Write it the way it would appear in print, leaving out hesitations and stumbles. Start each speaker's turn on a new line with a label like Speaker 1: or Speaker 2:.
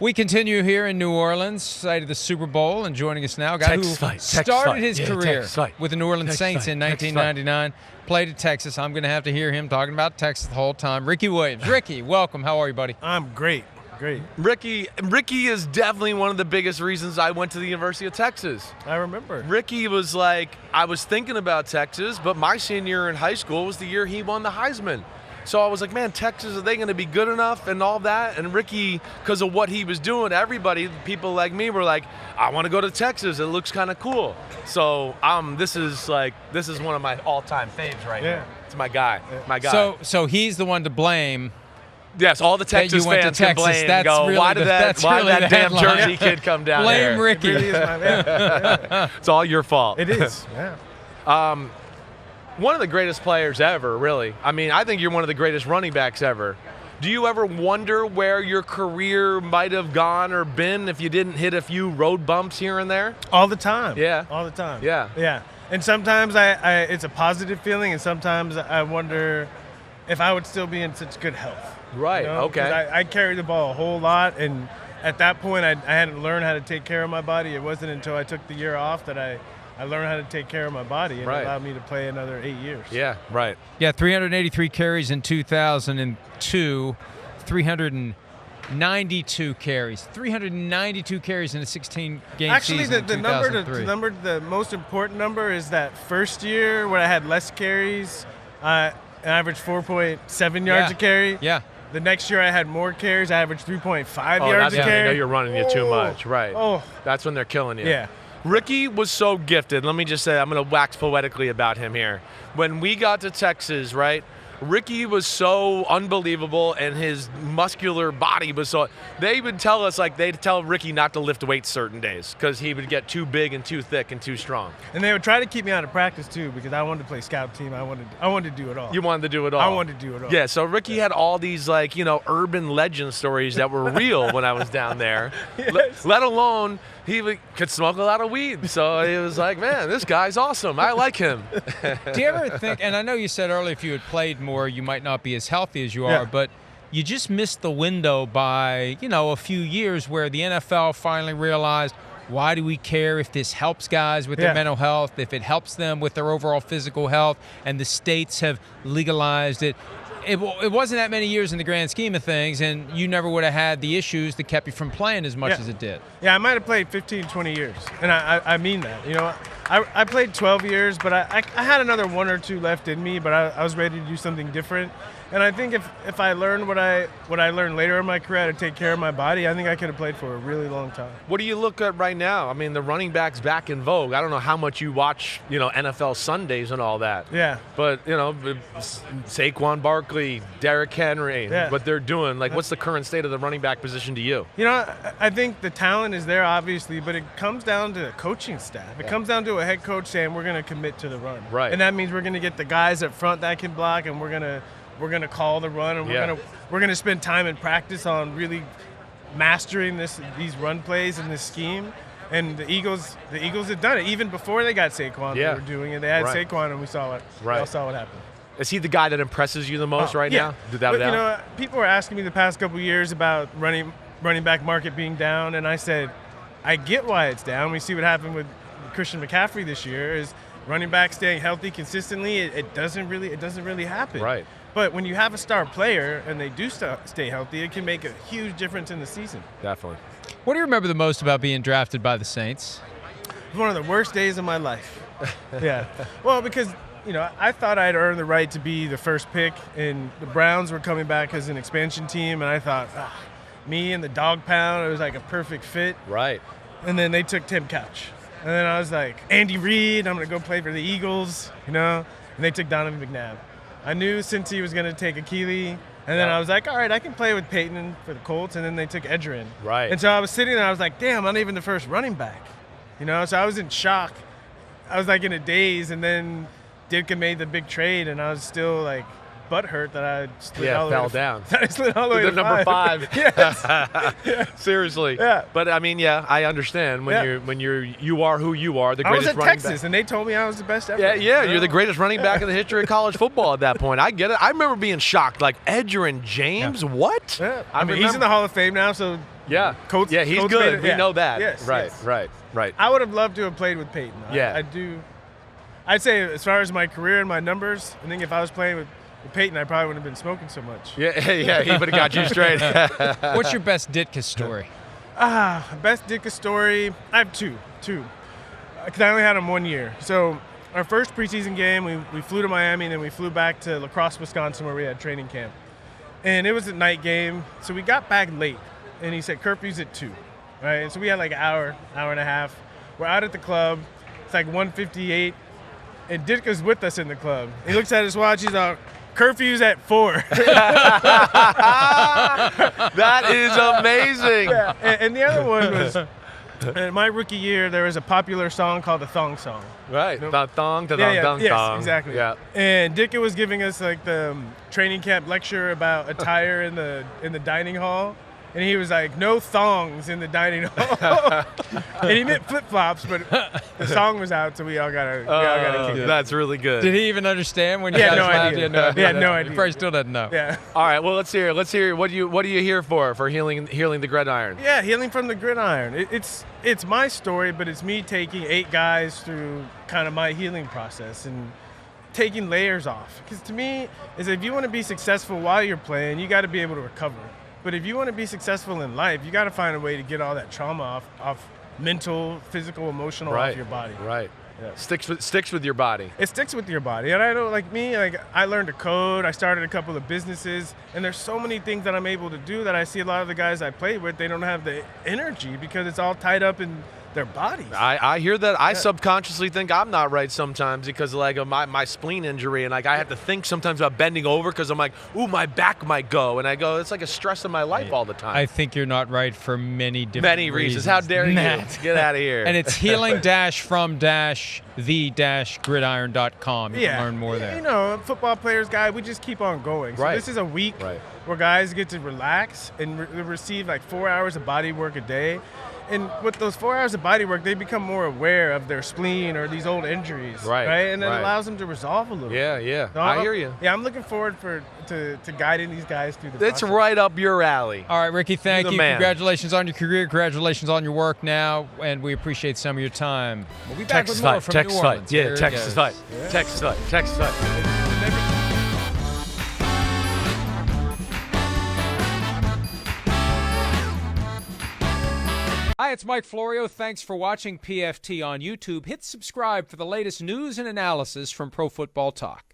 Speaker 1: We continue here in New Orleans, site of the Super Bowl, and joining us now, a guy who started his career with the New Orleans Saints in 1999, played at Texas. I'm going to have to hear him talking about Texas the whole time. Ricky Williams. Ricky, welcome. How are you, buddy?
Speaker 2: I'm great. Great.
Speaker 3: Ricky is definitely one of the biggest reasons I went to the University of Texas.
Speaker 2: I remember.
Speaker 3: Ricky was like, I was thinking about Texas, but my senior year in high school was the year he won the Heisman. So I was like, man, Texas, are they going to be good enough and all that? And Ricky, because of what he was doing, everybody, people like me were like, I want to go to Texas. It looks kind of cool. So this is one of my all-time faves right here. It's my guy. My guy.
Speaker 1: So he's the one to blame.
Speaker 3: Yes, all the Texas fans can blame and go,
Speaker 1: really
Speaker 3: why did that damn Jersey kid come down
Speaker 1: blame
Speaker 3: here?
Speaker 1: Ricky.
Speaker 2: It really is my man.
Speaker 3: It's all your fault.
Speaker 2: It is, yeah.
Speaker 3: One of the greatest players ever, really. I mean, I think you're one of the greatest running backs ever. Do you ever wonder where your career might have gone or been if you didn't hit a few road bumps here and there?
Speaker 2: All the time.
Speaker 3: Yeah.
Speaker 2: All the time.
Speaker 3: Yeah.
Speaker 2: Yeah. And sometimes it's a positive feeling, and sometimes I wonder if I would still be in such good health.
Speaker 3: Right,
Speaker 2: you know?
Speaker 3: okay.
Speaker 2: I carried the ball a whole lot, and at that point I had to learn how to take care of my body. It wasn't until I took the year off that I learned how to take care of my body, and it allowed me to play another 8 years.
Speaker 3: Yeah, right.
Speaker 1: Yeah, 383 carries in 2002, 392 carries. 392 carries in a 16-game
Speaker 2: Actually,
Speaker 1: season.
Speaker 2: the most important number is that first year when I had less carries, I averaged 4.7 yards a carry.
Speaker 1: Yeah.
Speaker 2: The next year I had more carries. I averaged 3.5 yards a carry.
Speaker 3: I know you're running it too much. Right.
Speaker 2: Oh.
Speaker 3: That's when they're killing you.
Speaker 2: Yeah.
Speaker 3: Ricky was so gifted. Let me just say, I'm going to wax poetically about him here. When we got to Texas, right, Ricky was so unbelievable, and his muscular body was so. They would tell us, they'd tell Ricky not to lift weights certain days because he would get too big and too thick and too strong.
Speaker 2: And they would try to keep me out of practice too because I wanted to play scout team. I wanted to do it all.
Speaker 3: You wanted to do it all.
Speaker 2: I wanted to do it all.
Speaker 3: Yeah. So Ricky had all these urban legend stories that were real when I was down there.
Speaker 2: Yes.
Speaker 3: Let alone he could smoke a lot of weed. So he was like, man, this guy's awesome. I like him.
Speaker 1: Do you ever think, and I know you said earlier if you had played more, you might not be as healthy as you are, but you just missed the window by, a few years where the NFL finally realized, why do we care if this helps guys with their mental health, if it helps them with their overall physical health, and the states have legalized it. It wasn't that many years in the grand scheme of things, and you never would have had the issues that kept you from playing as much as it did.
Speaker 2: Yeah, I might have played 15, 20 years, and I mean that. I played 12 years, but I had another 1 or 2 left in me, but I was ready to do something different. And I think if I learned what I learned later in my career, how to take care of my body, I think I could have played for a really long time.
Speaker 3: What do you look at right now? I mean, the running back's back in vogue. I don't know how much you watch, NFL Sundays and all that.
Speaker 2: Yeah.
Speaker 3: But, Saquon Barkley, Derrick Henry, what they're doing. What's the current state of the running back position to you?
Speaker 2: I think the talent is there, obviously, but it comes down to the coaching staff. It comes down to a head coach saying we're going to commit to the run.
Speaker 3: Right.
Speaker 2: And that means we're going to get the guys up front that can block, and we're going to call the run, and we're gonna spend time in practice on really mastering these run plays and this scheme. And the Eagles have done it even before they got Saquon. They were doing it. They had Saquon, and we saw what happened.
Speaker 3: Is he the guy that impresses you the most now?
Speaker 2: People were asking me the past couple years about running back market being down, and I said, I get why it's down. We see what happened with Christian McCaffrey this year. Is running back staying healthy consistently? It doesn't really happen.
Speaker 3: Right.
Speaker 2: But when you have a star player and they do stay healthy, it can make a huge difference in the season.
Speaker 3: Definitely.
Speaker 1: What do you remember the most about being drafted by the Saints?
Speaker 2: It was one of the worst days of my life. Yeah. Well, because, I thought I'd earned the right to be the first pick, and the Browns were coming back as an expansion team, and I thought, me and the dog pound, it was like a perfect fit.
Speaker 3: Right.
Speaker 2: And then they took Tim Couch. And then I was like, Andy Reid, I'm going to go play for the Eagles, and they took Donovan McNabb. I knew since he was going to take Akili, and then I was like, all right, I can play with Peyton for the Colts, and then they took Edgerrin.
Speaker 3: Right.
Speaker 2: And so I was sitting there, I was like, damn, I'm not even the first running back. So I was in shock. I was in a daze, and then Ditka made the big trade, and I was still butthurt that I slid
Speaker 3: Yeah,
Speaker 2: all the
Speaker 3: fell
Speaker 2: way to,
Speaker 3: down.
Speaker 2: That I slid all the way
Speaker 3: The
Speaker 2: to
Speaker 3: number 5.
Speaker 2: Yes.
Speaker 3: Seriously.
Speaker 2: Yeah.
Speaker 3: But I mean, yeah, I understand when you are who you are, the
Speaker 2: I was
Speaker 3: greatest
Speaker 2: at
Speaker 3: running
Speaker 2: Texas,
Speaker 3: back.
Speaker 2: and they told me I was the best ever.
Speaker 3: Yeah, you're the greatest running back in the history of college football at that point. I get it. I remember being shocked. Like, Edgerrin James? What?
Speaker 2: Yeah. I mean, he's in the Hall of Fame now, so
Speaker 3: yeah.
Speaker 2: Coach,
Speaker 3: yeah, he's
Speaker 2: Coach
Speaker 3: good.
Speaker 2: made it,
Speaker 3: We know that.
Speaker 2: Yes,
Speaker 3: right,
Speaker 2: yes.
Speaker 3: right.
Speaker 2: I would have loved to have played with Peyton.
Speaker 3: Yeah.
Speaker 2: I do. I'd say as far as my career and my numbers, I think if I was playing with Peyton, I probably wouldn't have been smoking so much.
Speaker 3: Yeah, he would have got you straight.
Speaker 1: What's your best Ditka story?
Speaker 2: Best Ditka story, I have two. Because I only had him 1 year. So our first preseason game, we flew to Miami, and then we flew back to La Crosse, Wisconsin, where we had training camp. And it was a night game, so we got back late. And he said, curfew's at 2, right? And so we had like an hour and a half. We're out at the club. It's like 1:58, and Ditka's with us in the club. He looks at his watch. He's like, curfew's at 4.
Speaker 3: That is amazing.
Speaker 2: Yeah. And the other one was, in my rookie year, there was a popular song called the Thong Song.
Speaker 3: Right.
Speaker 2: Nope.
Speaker 3: Thong,
Speaker 2: Yes, exactly.
Speaker 3: Yeah.
Speaker 2: And Ditka was giving us like the training camp lecture about attire in the dining hall. And he was like, no thongs in the dining hall. And he meant flip-flops, but the song was out, so we all got a kick.
Speaker 3: That's really good.
Speaker 1: Did he even understand when you
Speaker 2: He had
Speaker 1: guys
Speaker 2: no
Speaker 1: laughed?
Speaker 2: idea. He had no idea.
Speaker 1: He probably still doesn't know.
Speaker 2: Yeah.
Speaker 3: All right, well, let's hear. What are you here for healing the gridiron?
Speaker 2: Yeah, healing from the gridiron. It's my story, but it's me taking 8 guys through kind of my healing process and taking layers off. Because to me, is if you want to be successful while you're playing, you got to be able to recover. But if you want to be successful in life, you got to find a way to get all that trauma off mental, physical, emotional, off your body.
Speaker 3: Right.
Speaker 2: Yeah.
Speaker 3: Sticks with your body.
Speaker 2: It sticks with your body. And I know, like me, like I learned to code. I started a couple of businesses, and there's so many things that I'm able to do that I see a lot of the guys I play with, they don't have the energy because it's all tied up in their bodies.
Speaker 3: I hear that. I subconsciously think I'm not right sometimes because like of my spleen injury, and like I have to think sometimes about bending over because I'm like, ooh, my back might go, and I go, it's like a stress in my life all the time.
Speaker 1: I think you're not right for many different reasons.
Speaker 3: How dare you?
Speaker 1: Matt.
Speaker 3: Get out of here.
Speaker 1: And it's healing-from-the-gridiron.com. You can learn more there.
Speaker 2: You know, football players, guy, we just keep on going. So this is a week where guys get to relax and receive like 4 hours of body work a day. And with those 4 hours of body work, they become more aware of their spleen or these old injuries, right? And it allows them to resolve a little.
Speaker 3: Yeah.
Speaker 2: So
Speaker 3: I hear you.
Speaker 2: Yeah, I'm looking forward to guiding these guys through the
Speaker 3: It's
Speaker 2: process.
Speaker 3: right up your alley.
Speaker 1: All right, Ricky, thank you.
Speaker 3: Man.
Speaker 1: Congratulations on your career. Congratulations on your work now, and we appreciate some of your time. We'll be back with more from New Orleans.
Speaker 3: Yeah, Texas fight. Texas fight.
Speaker 1: Hi, it's Mike Florio. Thanks for watching PFT on YouTube. Hit subscribe for the latest news and analysis from Pro Football Talk.